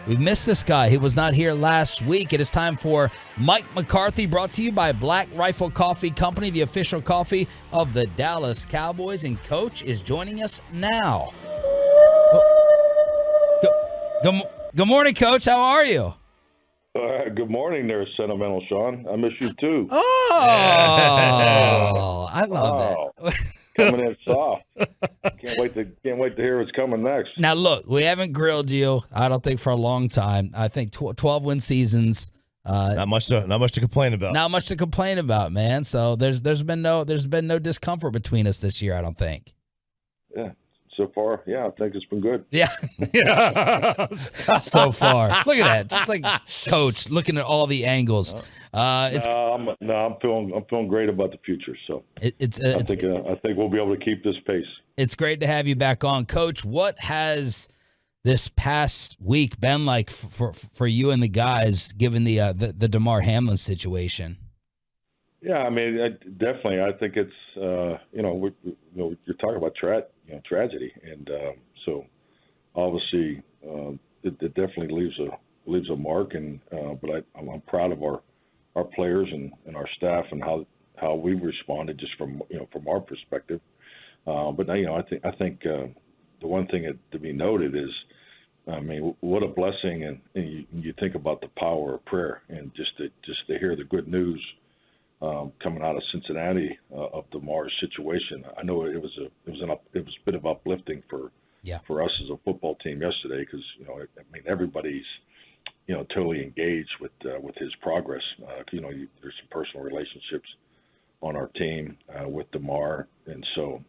We've missed this guy. He was not here last week. It is time for Mike McCarthy, brought to you by Black Rifle Coffee Company, the official coffee of the Dallas Cowboys. And Coach is joining us now. Good morning, Coach. How are you? Good morning there, Sentimental Sean. I miss you too. Oh, I love that. Coming in soft. Can't wait to hear what's coming next. Now, look, we haven't grilled you, I don't think, for a long time. I think 12-win seasons. Not much to complain about. Not much to complain about, man. So there's been no discomfort between us this year, I don't think. Yeah. So far, yeah, I think it's been good. Yeah. So far. Look at that. Just like Coach looking at all the angles. I'm feeling great about the future. So I think we'll be able to keep this pace. It's great to have you back on, Coach. What has this past week been like for you and the guys, given the Damar Hamlin situation? Yeah, I mean, definitely. I think it's you're talking about tragedy, and so obviously it definitely leaves a mark. And but I'm proud of our players and our staff and how we responded just from our perspective. But I think the one thing to be noted is, I mean, what a blessing, and you think about the power of prayer, and just to hear the good news coming out of Cincinnati of Damar's situation. I know it was a bit of uplifting for us as a football team yesterday, because everybody's totally engaged with his progress. There's some personal relationships on our team with Damar, and so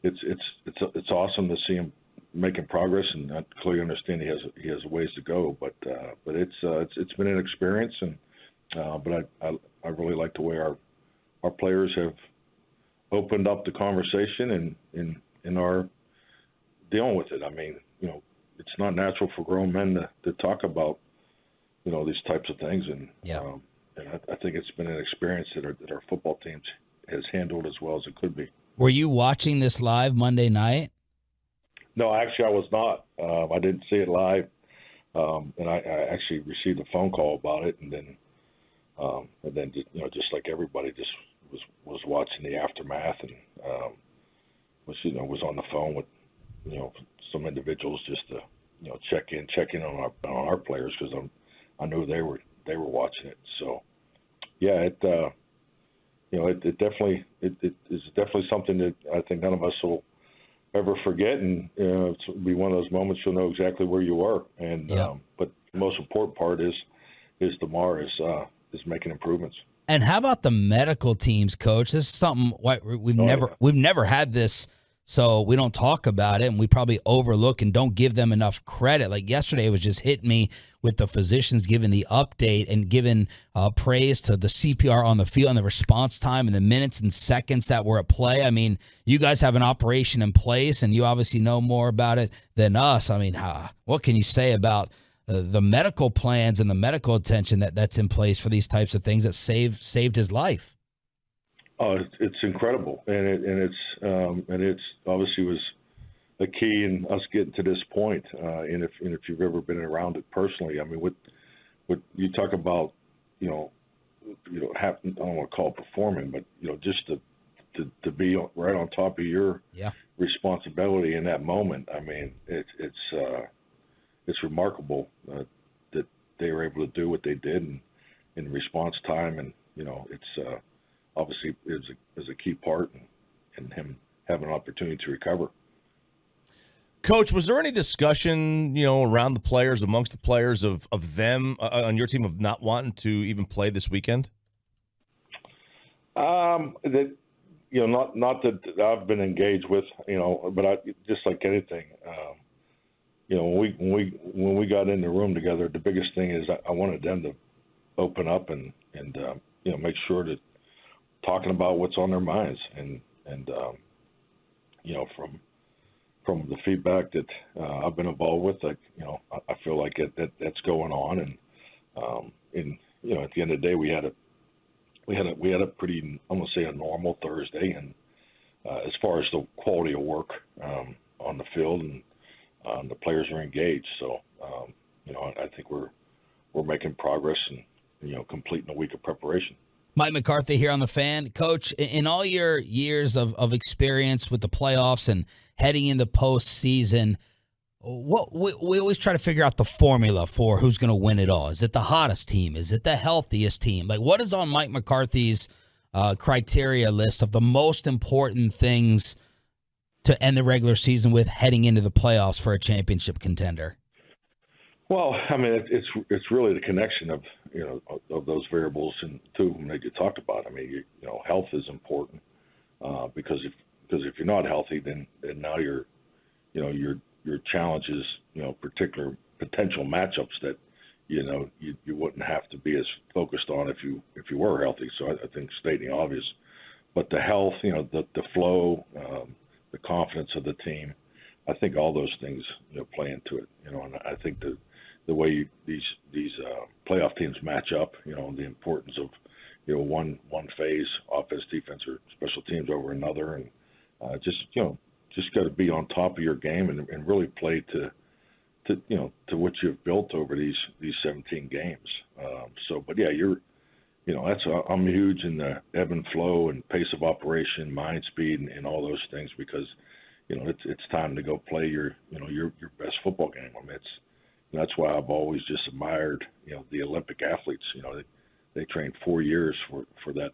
it's awesome to see him making progress, and I clearly understand he has a ways to go, but it's been an experience, and but I really like the way our players have opened up the conversation and are dealing with it. I mean, it's not natural for grown men to talk about these types of things, and I think it's been an experience that our football teams has handled as well as it could be. Were you watching this live Monday night? No, actually, I was not. I didn't see it live, and I actually received a phone call about it, and then just like everybody, just was watching the aftermath, and was on the phone with some individuals just to check in on our players, because I knew they were watching it. So yeah, it definitely is definitely something that I think none of us will ever forget, and it'll be one of those moments you'll know exactly where you are. And but the most important part is Damar is making improvements. And how about the medical teams, Coach? This is something we've never had this, so we don't talk about it, and we probably overlook and don't give them enough credit. Like yesterday, it was just hitting me with the physicians giving the update and giving praise to the CPR on the field and the response time and the minutes and seconds that were at play. I mean, you guys have an operation in place, and you obviously know more about it than us. I mean, what can you say about the medical plans and the medical attention that's in place for these types of things that saved his life? Oh, it's incredible, and it's obviously was a key in us getting to this point. And if you've ever been around it personally, I mean, what you talk about, I don't want to call it performing, but just to be right on top of your responsibility in that moment. I mean, it's remarkable that they were able to do what they did in response time, and it's obviously is a key part in him having an opportunity to recover. Coach, was there any discussion around the players, amongst the players, of them on your team of not wanting to even play this weekend? That not that I've been engaged with, but I just like anything. When we got in the room together, the biggest thing is I wanted them to open up and make sure that talking about what's on their minds, and from the feedback that I've been involved with, I feel like that's going on, and at the end of the day, we had a pretty, I'm gonna say, a normal Thursday, and as far as the quality of work on the field, and the players are engaged. So I think we're making progress and completing a week of preparation. Mike McCarthy here on the Fan. Coach, in all your years of experience with the playoffs and heading into postseason, what we always try to figure out the formula for who's going to win it all. Is it the hottest team? Is it the healthiest team? Like, what is on Mike McCarthy's criteria list of the most important things to end the regular season with heading into the playoffs for a championship contender? Well, I mean, it's really the connection of of those variables and two of them that you talked about. I mean, health is important because if you're not healthy, then now your challenges, particular potential matchups that you wouldn't have to be as focused on if you were healthy. So I think stating obvious, but the health, the flow, the confidence of the team, I think all those things play into it. And I think the way these playoff teams match up, the importance of one phase, offense, defense, or special teams over another, and just got to be on top of your game and really play to what you've built over these 17 games. But yeah, I'm huge in the ebb and flow and pace of operation, mind speed, and all those things because it's time to go play your best football game. I mean, that's why I've always just admired the Olympic athletes. They train 4 years for that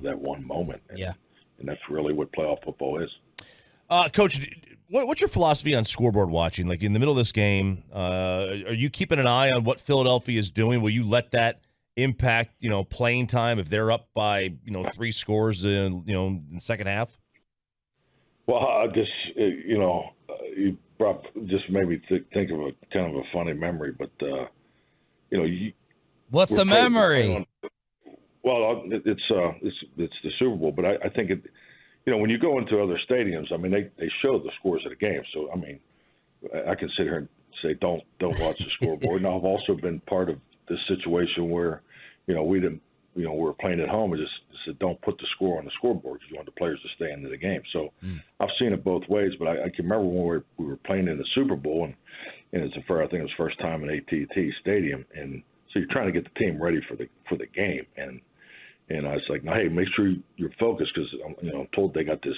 that one moment. And that's really what playoff football is. Coach, what's your philosophy on scoreboard watching? Like in the middle of this game, are you keeping an eye on what Philadelphia is doing? Will you let that impact, playing time if they're up by, 3 scores in the second half? Well, I just, you just made me think of a kind of a funny memory, but what's the memory? Well, it's the Super Bowl, but I think it. When you go into other stadiums, I mean, they show the scores of the game. So, I mean, I can sit here and say, don't watch the scoreboard. And I've also been part of this situation where, we didn't, we were playing at home and just said, don't put the score on the scoreboard because you want the players to stay into the game. So I've seen it both ways, but I can remember when we were playing in the Super Bowl, and I think it was first time in AT&T Stadium. And so you're trying to get the team ready for the game. And I was like, no, hey, make sure you're focused because I'm told they got this,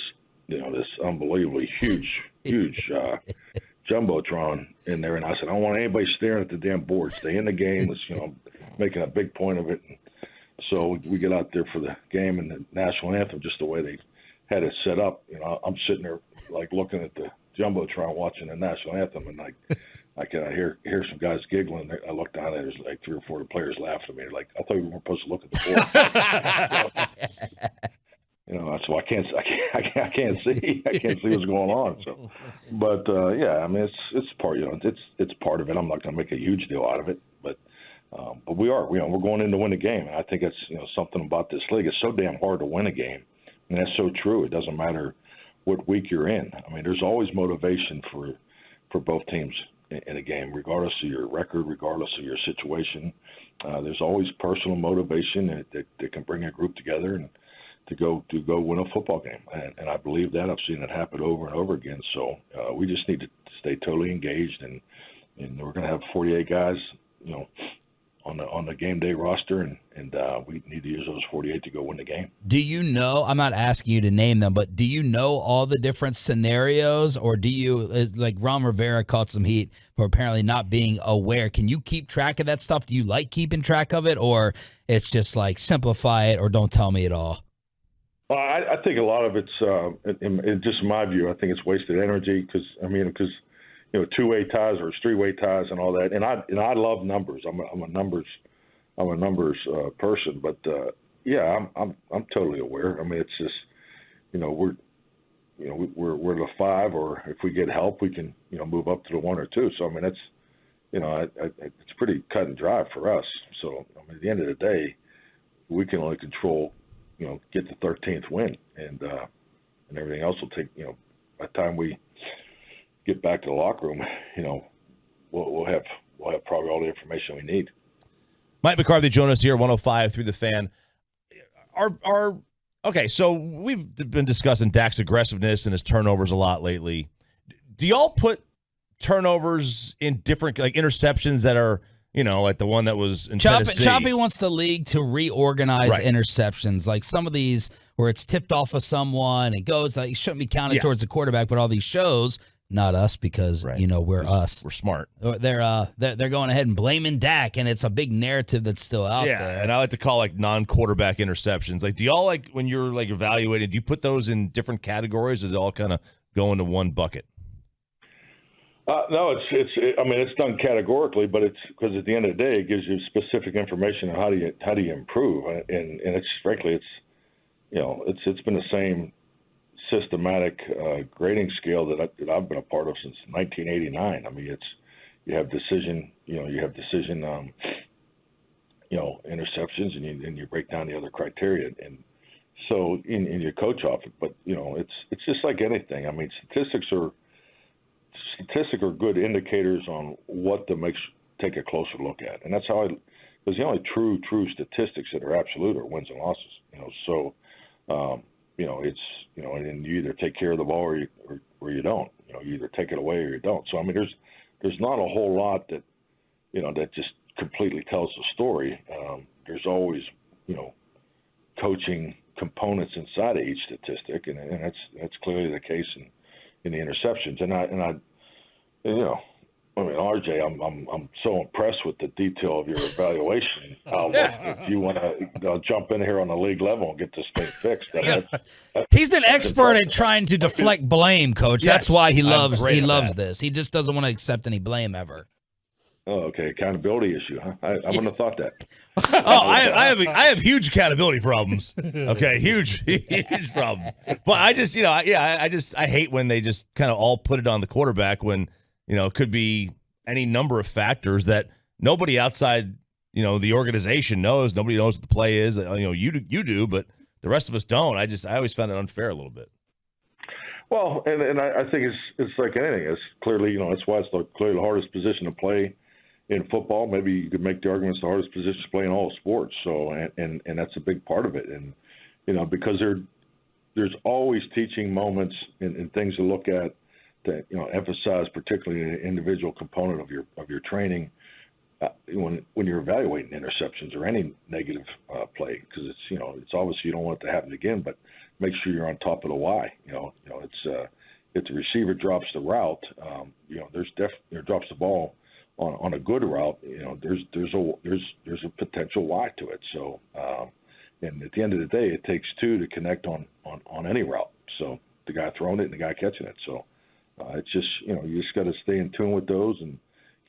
this unbelievably huge jumbotron in there. And I said, I don't want anybody staring at the damn board. Stay in the game. It's, making a big point of it. And so we get out there for the game and the national anthem, just the way they had it set up. I'm sitting there like looking at the jumbotron, watching the national anthem, and I hear some guys giggling. I look down and there's like 3 or 4 players laughing at me. Like, I thought we weren't supposed to look at the board. So I can't see what's going on. So, but yeah, I mean, it's part, it's part of it. I'm not going to make a huge deal out of it, but we're going in to win a game. And I think it's, something about this league. It's so damn hard to win a game. And that's so true. It doesn't matter what week you're in. I mean, there's always motivation for both teams in a game, regardless of your record, regardless of your situation. There's always personal motivation that can bring a group together and to go win a football game. And I believe that. I've seen it happen over and over again. So we just need to stay totally engaged, and we're going to have 48 guys, on the game day roster, and we need to use those 48 to go win the game. Do you know, I'm not asking you to name them, but do you know all the different scenarios, or do you, like Ron Rivera caught some heat for apparently not being aware? Can you keep track of that stuff? Do you like keeping track of it, or it's just like simplify it or don't tell me at all? I think a lot of it's, in just my view, I think it's wasted energy because two-way ties or three-way ties and all that. And I love numbers. I'm a numbers person. But yeah, I'm totally aware. I mean, it's just we're the 5, or if we get help, we can move up to the 1 or 2. So I mean, that's it's pretty cut and dry for us. So I mean, at the end of the day, we can only control get the 13th win, and everything else will take by the time we get back to the locker room, we'll have probably all the information we need. Mike McCarthy joining us here, 105 through the Fan. Okay, so we've been discussing Dak's aggressiveness and his turnovers a lot lately. Do y'all put turnovers in different, like interceptions that are, like the one that was in Tennessee. Choppy wants the league to reorganize interceptions. Like some of these where it's tipped off of someone and goes, like, it shouldn't be counted towards the quarterback, but all these shows, not us because, we're us. We're smart. They're going ahead and blaming Dak, and it's a big narrative that's still out there. Yeah, and I like to call, like, non-quarterback interceptions. Like, do y'all, like, when you're, like, evaluated, do you put those in different categories, or do they all kind of go into one bucket? No, it's done categorically, but it's because at the end of the day, it gives you specific information on how do you improve, and it's frankly, it's been the same systematic grading scale that I've been a part of since 1989. I mean, you have decision interceptions, and you break down the other criteria, and so and you coach off it. But it's just like anything. I mean, statistics are good indicators on what to take a closer look at, and that's how because the only true statistics that are absolute are wins and losses. So it's and you either take care of the ball or you don't. You either take it away or you don't. So I mean, there's not a whole lot that that just completely tells the story. There's always coaching components inside of each statistic, and that's clearly the case in the interceptions. I mean, RJ, I'm so impressed with the detail of your evaluation. If you want to jump in here on the league level and get this thing fixed, he's an expert at trying to deflect blame, Coach. Yes, that's why he loves this. He just doesn't want to accept any blame ever. Oh, okay, accountability issue, huh? I wouldn't have thought that. I have huge accountability problems. Okay, huge problems. But I just, I hate when they just kind of all put it on the quarterback when, it could be any number of factors that nobody outside, the organization knows. Nobody knows what the play is. You do, but the rest of us don't. I always found it unfair a little bit. Well, and I think it's like anything. It's clearly, that's why it's clearly the hardest position to play in football. Maybe you could make the argument it's the hardest position to play in all sports. So, and that's a big part of it. And, because there's always teaching moments and things to look at that, emphasize particularly an individual component of your training when you're evaluating interceptions or any negative play, because it's obvious you don't want it to happen again, but make sure you're on top of the why. It's if the receiver drops the route, drops the ball on a good route, there's a potential why to it. So, and at the end of the day, it takes two to connect on any route. So the guy throwing it and the guy catching it. So it's just you just got to stay in tune with those and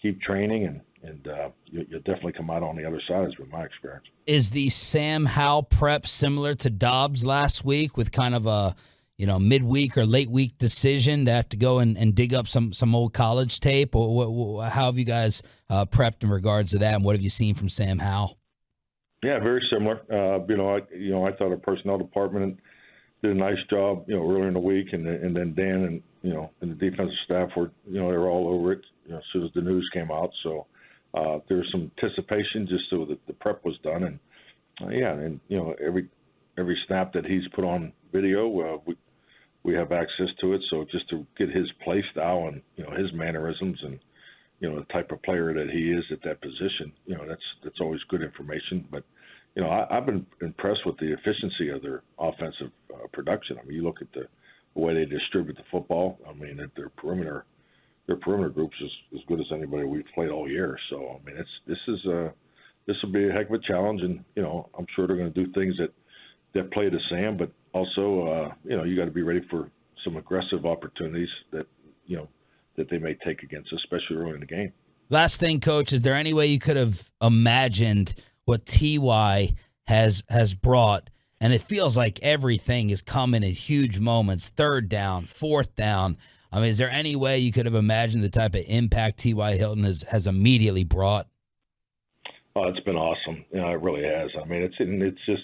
keep training, and you'll definitely come out on the other side, has been my experience. Is the Sam Howell prep similar to Dobbs last week with kind of a midweek or late week decision to have to go and dig up some old college tape? Or how have you guys prepped in regards to that, and what have you seen from Sam Howell? Yeah, very similar. I thought our personnel department did a nice job, earlier in the week, and then Dan and and the defensive staff were, they were all over it, as soon as the news came out. So there was some anticipation just so that the prep was done, and every snap that he's put on video, we have access to it. So just to get his play style and his mannerisms and the type of player that he is at that position, that's always good information. But I've been impressed with the efficiency of their offensive production. I mean, you look at the way they distribute the football. I mean, their perimeter groups is as good as anybody we've played all year. So I mean, this will be a heck of a challenge, and I'm sure they're going to do things that play to Sam, but also you got to be ready for some aggressive opportunities that that they may take against, especially early in the game. Last thing, Coach, is there any way you could have imagined what T.Y. has brought? And it feels like everything is coming in huge moments, third down, fourth down. I mean, is there any way you could have imagined the type of impact T.Y. Hilton has immediately brought? Oh, it's been awesome. It really has. I mean, it's just,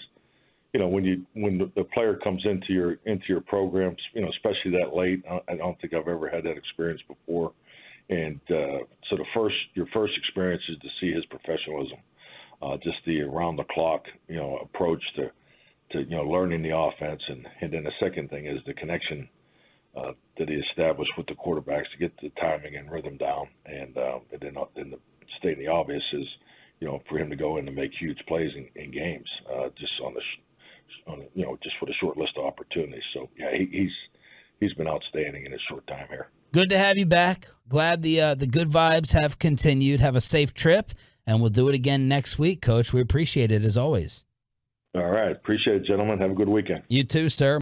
when the player comes into your programs, especially that late, I don't think I've ever had that experience before. And so your first experience is to see his professionalism, just the around the clock, approach to learning the offense, and then the second thing is the connection that he established with the quarterbacks to get the timing and rhythm down, and then stating the obvious is, for him to go in and make huge plays in games, just just with a short list of opportunities. So yeah, he's been outstanding in his short time here. Good to have you back. Glad the good vibes have continued. Have a safe trip, and we'll do it again next week, Coach. We appreciate it as always. All right, appreciate it, gentlemen. Have a good weekend. You too, sir.